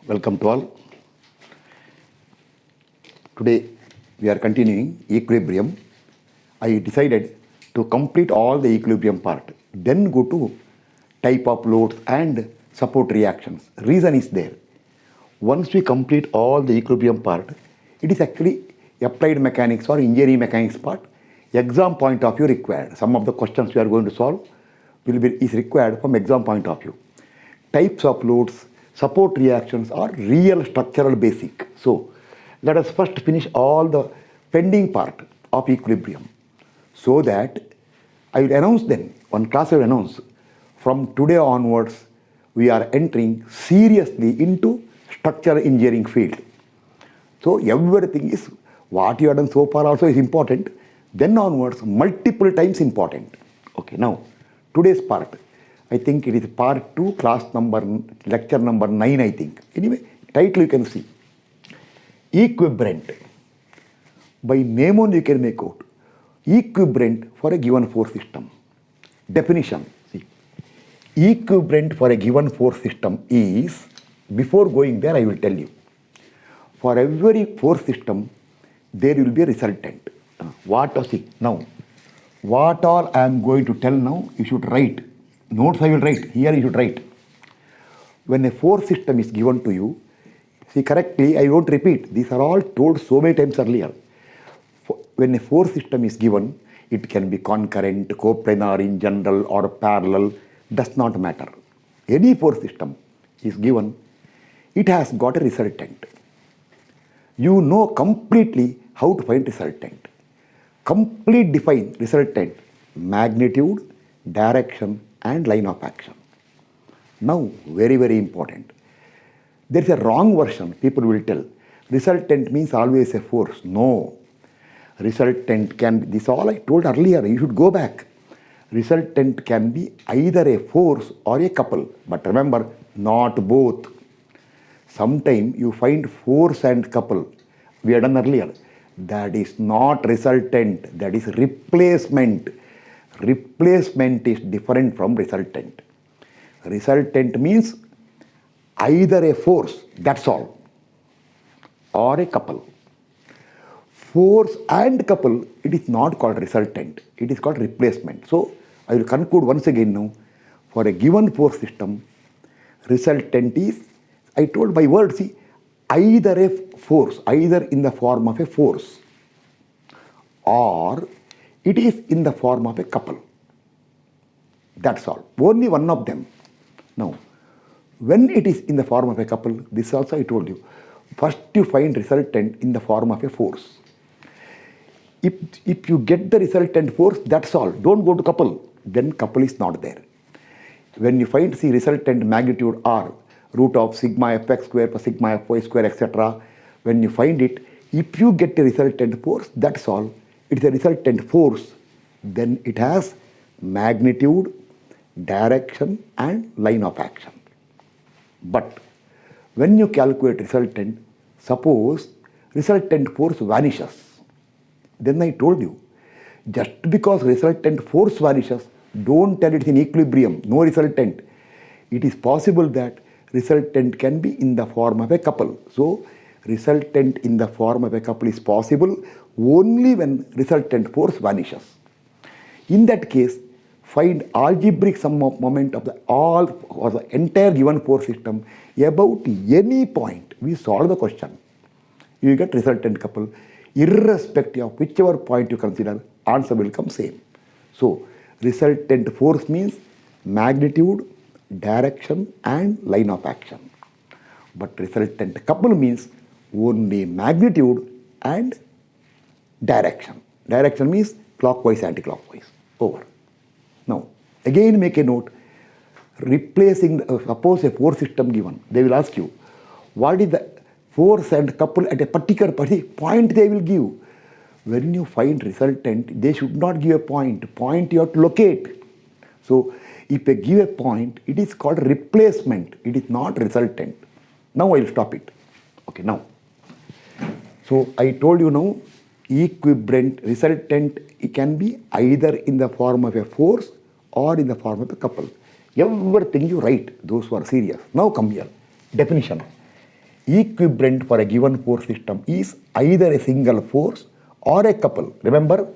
Welcome to all. Today we are continuing equilibrium. I decided to complete all the equilibrium part, then go to type of loads and support reactions. Reason is there. Once we complete all the equilibrium part, it is actually applied mechanics or engineering mechanics part. Exam point of view required. Some of the questions we are going to solve is required from exam point of view. Types of loads, support reactions are real structural basic. So let us first finish all the pending part of equilibrium, so that I will announce then, one class I will announce, from today onwards we are entering seriously into structural engineering field. So everything is, what you have done so far also is important, then onwards multiple times important. Okay, now today's part, I think it is part 2, lecture number 9 I think. Anyway, title you can see. Equibrant. By name only you can make out. Equibrant for a given force system. Definition. See. Equibrant for a given force system is, before going there I will tell you. For every force system, there will be a resultant. Now, what all I am going to tell now, you should write. Notes I will write. Here you should write. When a force system is given to you, see correctly, I won't repeat. These are all told so many times earlier. When a force system is given, it can be concurrent, coplanar in general or parallel, does not matter. Any force system is given, it has got a resultant. You know completely how to find resultant. Complete define resultant, magnitude, direction and line of action. Now, very, very important. There is a wrong version, people will tell. Resultant means always a force. No. Resultant can be, this all I told earlier, you should go back. Resultant can be either a force or a couple. But remember, not both. Sometimes you find force and couple. We had done earlier. That is not resultant, that is replacement. Replacement is different from resultant. Resultant means either a force, that's all, or a couple. Force and couple, it is not called resultant, it is called replacement. So I will conclude once again now. For a given force system, resultant is, I told by word, see, either a force, either in the form of a force, or it is in the form of a couple. That's all. Only one of them. Now, when it is in the form of a couple, this also I told you, first you find resultant in the form of a force. If you get the resultant force, that's all. Don't go to couple. Then couple is not there. When you find, see, resultant magnitude R, root of sigma fx square plus sigma fy square, etc. When you find it, if you get a resultant force, that's all. It's a resultant force. Then it has magnitude, direction and line of action. But when you calculate resultant, suppose resultant force vanishes. Then I told you, just because resultant force vanishes, don't tell it's in equilibrium, no resultant. It is possible that resultant can be in the form of a couple. So resultant in the form of a couple is possible only when resultant force vanishes. In that case, find algebraic sum of moment of the all or the entire given force system about any point. We solve the question. You get resultant couple. Irrespective of whichever point you consider, answer will come same. So resultant force means magnitude, direction and line of action. But resultant couple means only magnitude and direction. Direction means clockwise, anti-clockwise. Over. Now, again make a note. Replacing, suppose a force system given, they will ask you, what is the force and couple at a particular point they will give. When you find resultant, they should not give a point. Point you have to locate. So, if they give a point, it is called replacement. It is not resultant. Now I will stop it. Okay, now. So I told you now, equibrant resultant, it can be either in the form of a force or in the form of a couple. Everything you write, those who are serious. Now come here. Definition. equibrant for a given force system is either a single force or a couple. Remember,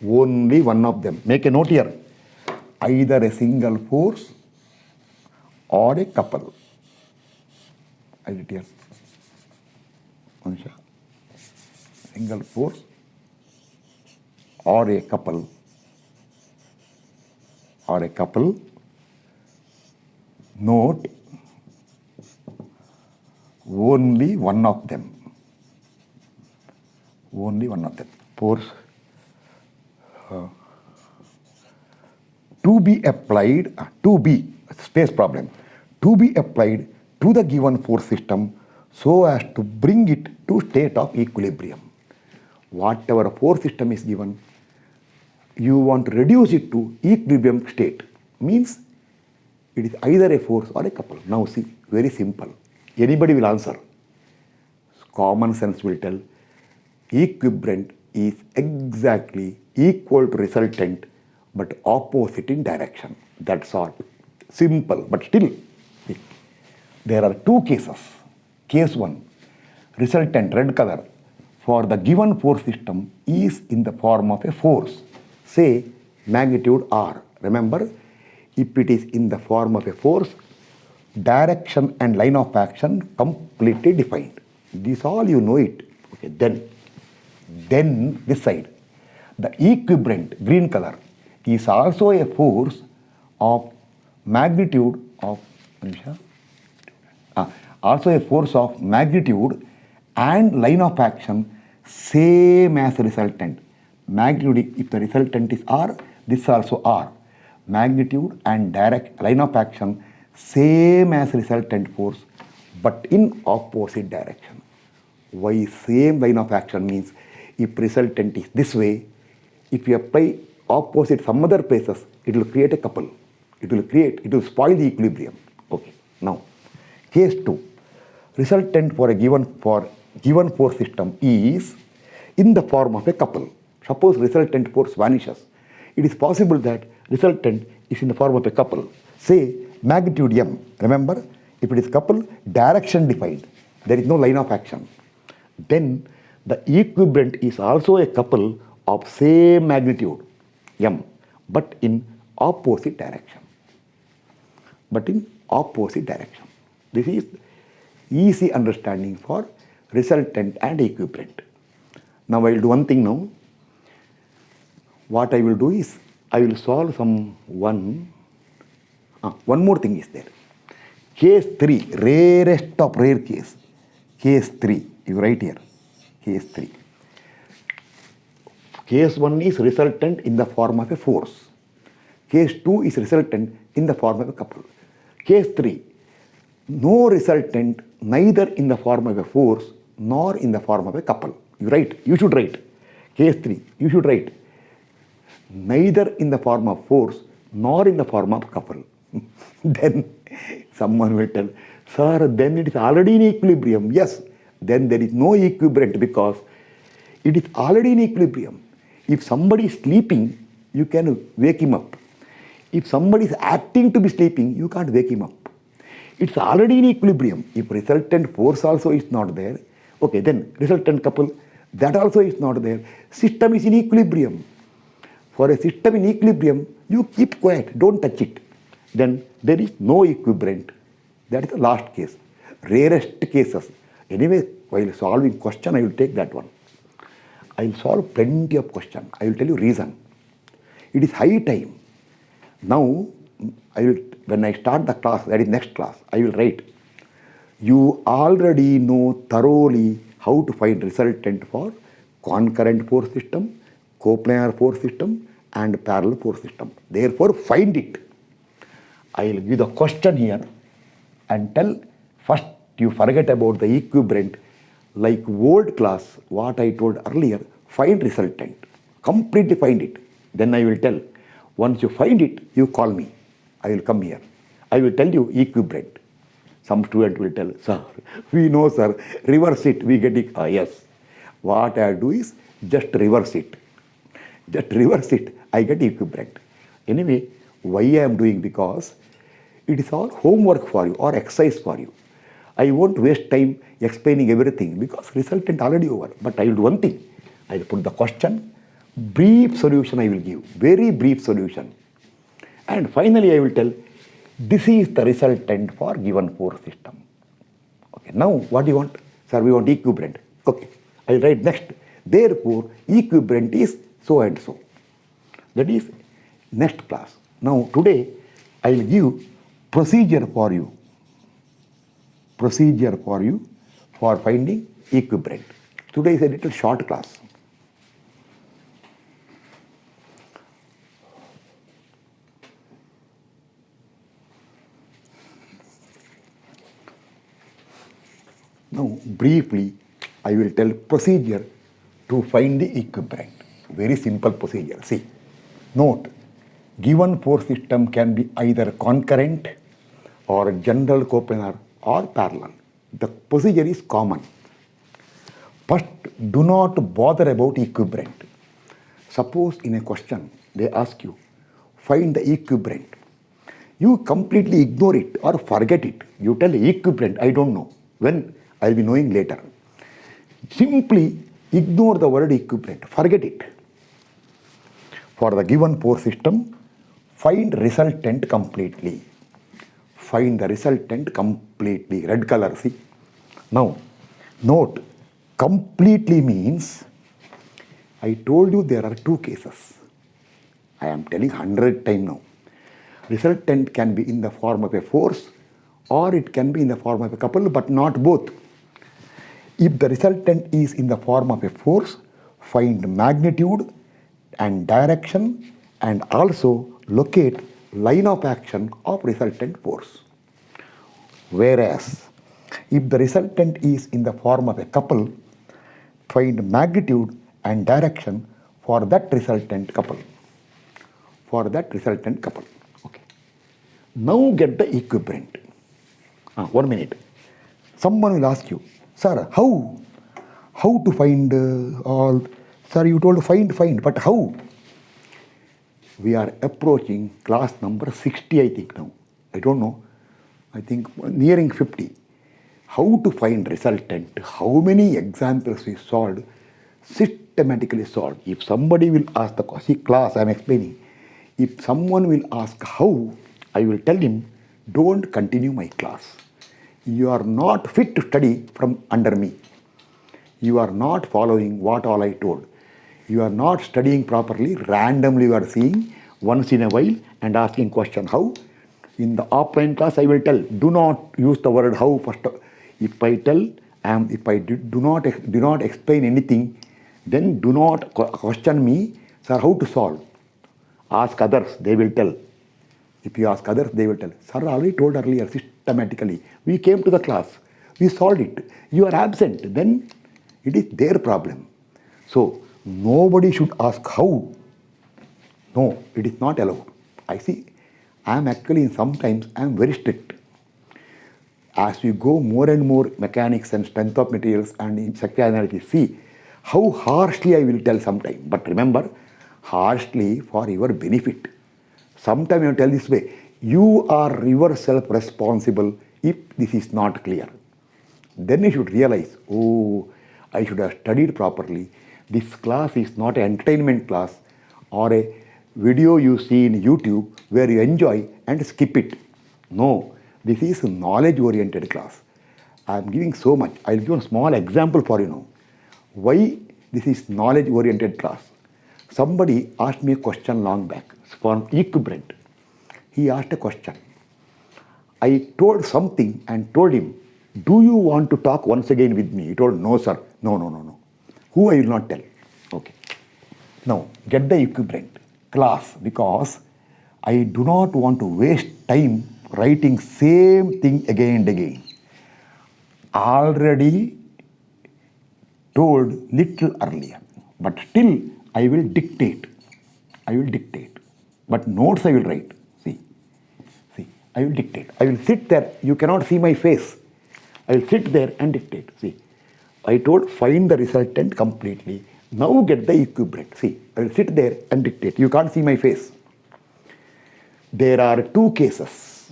only one of them. Make a note here. Either a single force or a couple. I write here. Single force or a couple. Or a couple. Note, only one of them. Only one of them. Force to be applied, space problem, to be applied to the given force system so as to bring it to state of equilibrium. Whatever force system is given, you want to reduce it to equilibrium state. Means it is either a force or a couple. Now see, very simple. Anybody will answer. Common sense will tell equibrant is exactly equal to resultant but opposite in direction. That's all. Simple, but still, see, there are two cases. Case 1, resultant, red color, for the given force system is in the form of a force, say magnitude R. Remember, if it is in the form of a force, direction and line of action completely defined. This all you know it. Okay, then this side, the equibrant, green color, is also a force of magnitude of also a force of magnitude and line of action same as resultant. Magnitude, if the resultant is R, this is also R. Magnitude and direct line of action same as resultant force but in opposite direction. Why same line of action means if resultant is this way, if you apply opposite some other places, it will create a couple. It will spoil the equilibrium. Okay. Now, case 2, resultant for a given force system is in the form of a couple. Suppose resultant force vanishes. It is possible that resultant is in the form of a couple. Say magnitude M. Remember, if it is couple, direction defined. There is no line of action. Then the equibrant is also a couple of same magnitude M, but in opposite direction. This is easy understanding for resultant and equibrant. Now I will do one thing now. What I will do is, I will solve one more thing is there. Case 3, rarest of rare case. Case 3, you write here. Case 3. Case 1 is resultant in the form of a force. Case 2 is resultant in the form of a couple. Case 3, no resultant neither in the form of a force nor in the form of a couple. You should write. Case 3, you should write neither in the form of force nor in the form of couple. Then someone will tell, sir, then it is already in equilibrium. Yes, then there is no equibrant because it is already in equilibrium. If somebody is sleeping, you can wake him up. If somebody is acting to be sleeping, you can't wake him up. It's already in equilibrium. If resultant force also is not there, okay, then resultant couple, that also is not there. System is in equilibrium. For a system in equilibrium, you keep quiet, don't touch it. Then there is no equibrant. That is the last case. Rarest cases. Anyway, while solving question, I will take that one. I will solve plenty of questions. I will tell you reason. It is high time. Now, when I start the class, that is next class, I will write, you already know thoroughly how to find resultant for concurrent force system, coplanar force system, and parallel force system. Therefore, find it. I will give the question here and tell, first you forget about the equibrant. Like old class, what I told earlier, find resultant. Completely find it. Then I will tell, once you find it, you call me. I will come here. I will tell you equibrant. Some student will tell, sir, we know, sir, reverse it, we get it. Yes. What I do is just reverse it. Just reverse it, I get equibrant. Anyway, why I am doing? Because it is all homework for you or exercise for you. I won't waste time explaining everything because resultant already over. But I will do one thing. I will put the question, brief solution I will give, very brief solution. And finally I will tell, this is the resultant for given force system. Okay, now what do you want? Sir, we want equibrant. Okay, I will write next. Therefore, equibrant is so and so. That is next class. Now today I will give procedure for you. Procedure for you for finding equibrant. Today is a little short class. Now briefly I will tell procedure to find the equibrant. Very simple procedure. See, note, given force system can be either concurrent or general coplanar or parallel. The procedure is common. First, do not bother about equibrant. Suppose in a question they ask you, find the equibrant. You completely ignore it or forget it. You tell equibrant, I don't know. When? I will be knowing later. Simply ignore the word equibrant. Forget it. For the given force system, find resultant completely. Find the resultant completely. Red color, see. Now, note, completely means, I told you there are two cases. I am telling 100 times now. Resultant can be in the form of a force or it can be in the form of a couple, but not both. If the resultant is in the form of a force, find magnitude and direction and also locate line of action of resultant force. Whereas, if the resultant is in the form of a couple, find magnitude and direction for that resultant couple. For that resultant couple. Okay. Now get the equibrant. 1 minute. Someone will ask you, sir, how to find all? Sir, you told find, but how? We are approaching class number 60, I think now. I don't know. I think nearing 50. How to find resultant? How many examples we solved? Systematically solved. If somebody will ask the class, I am explaining. If someone will ask how, I will tell him, don't continue my class. You are not fit to study from under me. You are not following what all I told. You are not studying properly. Randomly you are seeing once in a while and asking question how. In the offline class I will tell, do not use the word how first. If I tell, if I do not explain anything, then do not question me, sir, how to solve. Ask others, they will tell. If you ask others, they will tell. Sir, I already told earlier, systematically. We came to the class. We solved it. You are absent. Then it is their problem. So, nobody should ask how. No, it is not allowed. I see, I am actually sometimes I am very strict. As we go more and more mechanics and strength of materials and in structural analysis, see how harshly I will tell sometime. But remember, harshly for your benefit. Sometimes I tell this way, you are yourself responsible if this is not clear. Then you should realize, oh, I should have studied properly. This class is not an entertainment class or a video you see in YouTube where you enjoy and skip it. No, this is a knowledge-oriented class. I am giving so much. I will give a small example for you now. Why this is knowledge-oriented class? Somebody asked me a question long back for EQUIBRANT. He asked a question. I told something and told him, do you want to talk once again with me? He told, no sir, no. Who I will not tell. Okay. Now, get the EQUIBRANT class because I do not want to waste time writing same thing again and again. Already told little earlier, but still I will dictate. But notes I will write. See, I will dictate. I will sit there. You cannot see my face. I will sit there and dictate. See, I told find the resultant completely. Now get the EQUIBRANT. See, I will sit there and dictate. You can't see my face. There are two cases.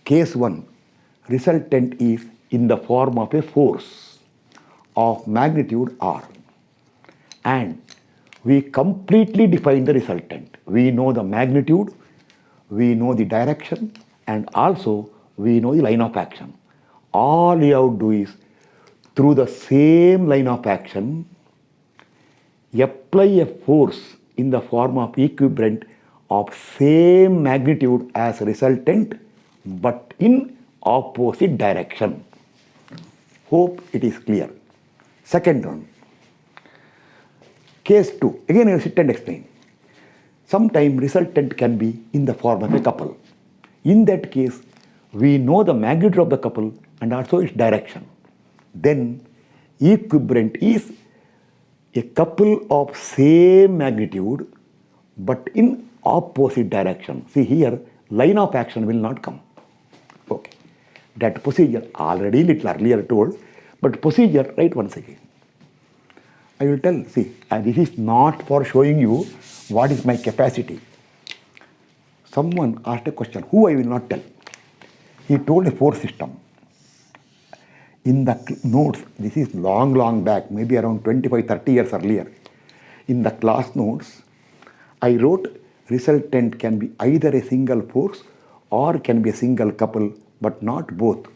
Case 1, resultant is in the form of a force of magnitude r, and we completely define the resultant. We know the magnitude, we know the direction, and also we know the line of action. All you have to do is, through the same line of action, apply a force in the form of equibrant of same magnitude as resultant but in opposite direction. Hope it is clear. Second one. Case 2. Again I will sit and explain. Sometimes resultant can be in the form of a couple. In that case, we know the magnitude of the couple and also its direction. Then equibrant is a couple of same magnitude but in opposite direction. See here, line of action will not come. Okay. That procedure already little earlier told, but procedure write once again. I will tell, see, and this is not for showing you what is my capacity. Someone asked a question, who I will not tell. He told a force system. In the notes, this is long back, maybe around 25-30 years earlier. In the class notes, I wrote resultant can be either a single force or can be a single couple, but not both.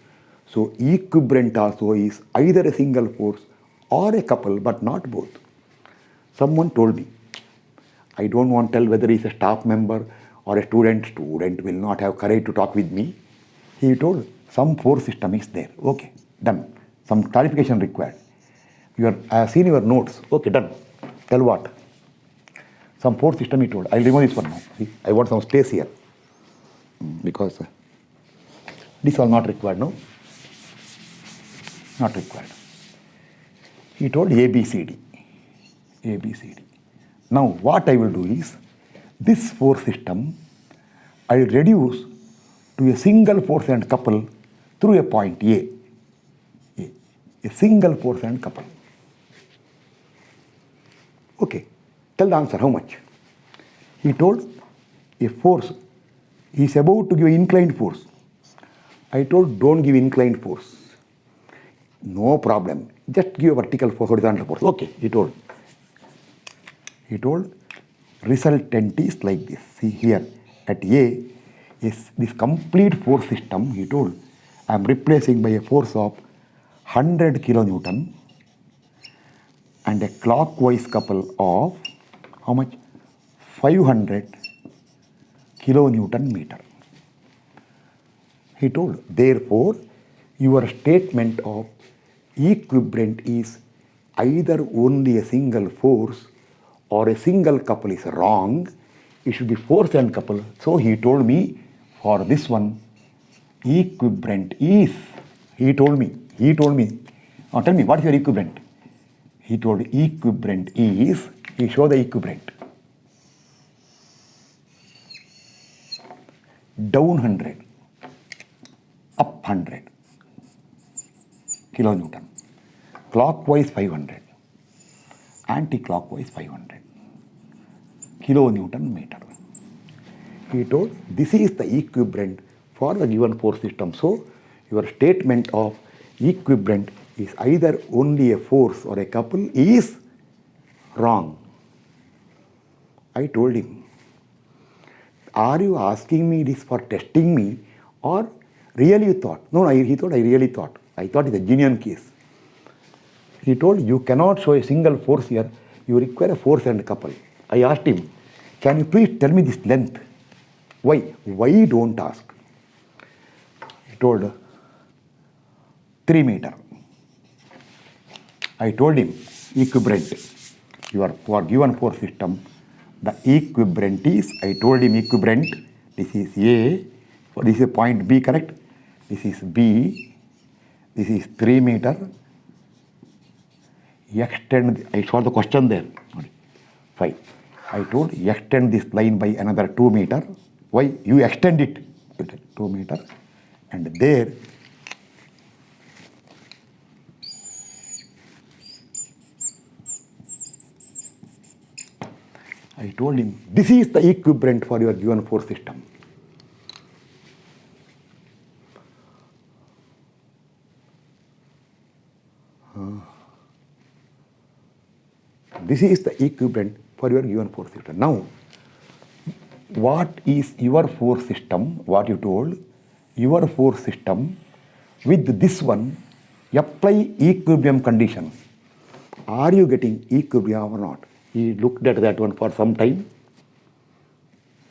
So equibrant also is either a single force or a couple, but not both. Someone told me, I don't want to tell whether he's a staff member or a student. Student will not have courage to talk with me. He told some force system is there. Okay, done. Some clarification required. I have seen your notes. Okay, done. Tell what? Some force system he told. I'll remove this one now. See, I want some space here. Because this was not required, no? Not required. He told ABCD. ABCD. Now what I will do is, this force system I will reduce to a single force and couple through a point A. A single force and couple. Okay, tell the answer, how much? He told a force, he is about to give inclined force. I told don't give inclined force. No problem, just give a vertical force, horizontal force. Okay, he told. He told resultant is like this. See here at A is this complete force system. He told I am replacing by a force of 100 kilonewton and a clockwise couple of how much? 500 kilonewton meter. He told, therefore, your statement of equibrant is either only a single force or a single couple is wrong. It should be force and couple. So he told me, for this one, equibrant is, he told me, now tell me, what is your equibrant? He told equibrant is, he showed the equibrant. Down 100, up 100 kilonewton, clockwise 500, anti-clockwise 500 kilonewton meter. He told this is the equibrant for the given force system. So your statement of equibrant is either only a force or a couple is wrong. I told him, are you asking me this for testing me or really you thought? No, he thought I really thought. I thought it's a genuine case. He told you cannot show a single force here. You require a force and a couple. I asked him, can you please tell me this length? Why? Why don't ask? He told 3 meter. I told him equibrant. For given force system, the equibrant is, I told him equibrant, this is A, this is point B, correct? This is B, this is 3 meter. Extend, I saw the question there, fine. I told extend this line by another 2 meter. Why? You extend it, 2 meter, and there I told him, this is the equibrant for your given force system. This is the equivalent for your given force system. Now, what is your force system? What you told, your force system with this one, apply equilibrium conditions. Are you getting equilibrium or not? He looked at that one for some time.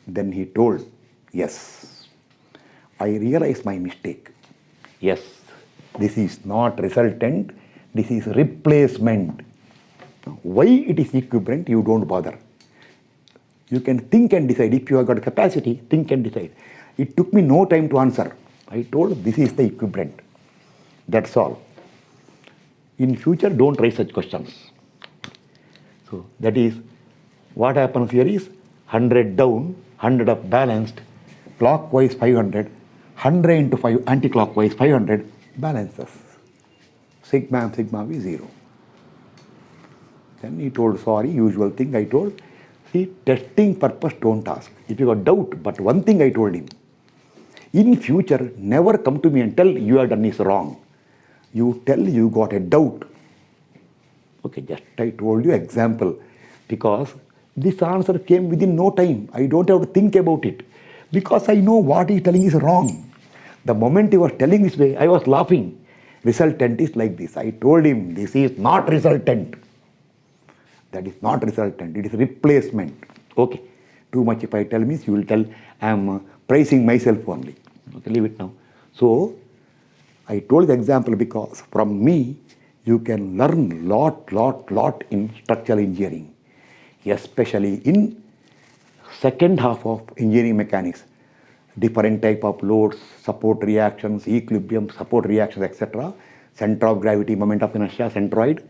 Then he told, yes, I realized my mistake. Yes, this is not resultant, this is replacement. Why it is equivalent, you don't bother. You can think and decide. If you have got capacity, think and decide. It took me no time to answer. I told this is the equivalent. That's all. In future, don't raise such questions. So that is what happens here is 100 down, 100 up balanced, clockwise 500, 100 into 5 anti-clockwise 500 balances. Sigma and sigma V 0. Then he told, sorry, usual thing I told. See, testing purpose don't ask. If you got doubt, but one thing I told him, in future, never come to me and tell you have done is wrong. You tell you got a doubt. Okay, just I told you example, because this answer came within no time. I don't have to think about it, because I know what he's telling is wrong. The moment he was telling this way, I was laughing. Resultant is like this. I told him, this is not resultant. That is not resultant, it is replacement. Okay, too much if I tell means you will tell I am praising myself only. Okay, leave it now. So, I told the example because from me you can learn lot in structural engineering, especially in second half of engineering mechanics. Different type of loads, support reactions, equilibrium, support reactions, etc. Center of gravity, moment of inertia, centroid.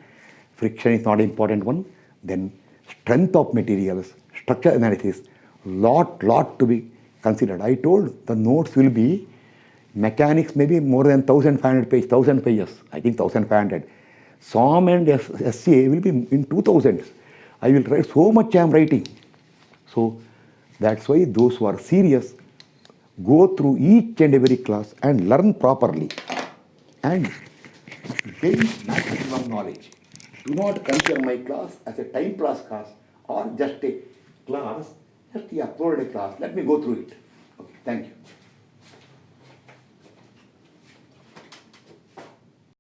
Friction is not an important one. Then strength of materials, structure analysis, lot to be considered. I told the notes will be mechanics maybe more than 1500 pages, 1000 pages, I think 1500. SOM and SCA will be in 2000s. I will write so much I am writing. So that's why those who are serious go through each and every class and learn properly and gain maximum knowledge. Do not consider my class as a time class or just a class, just a uploaded class. Let me go through it. Okay, thank you.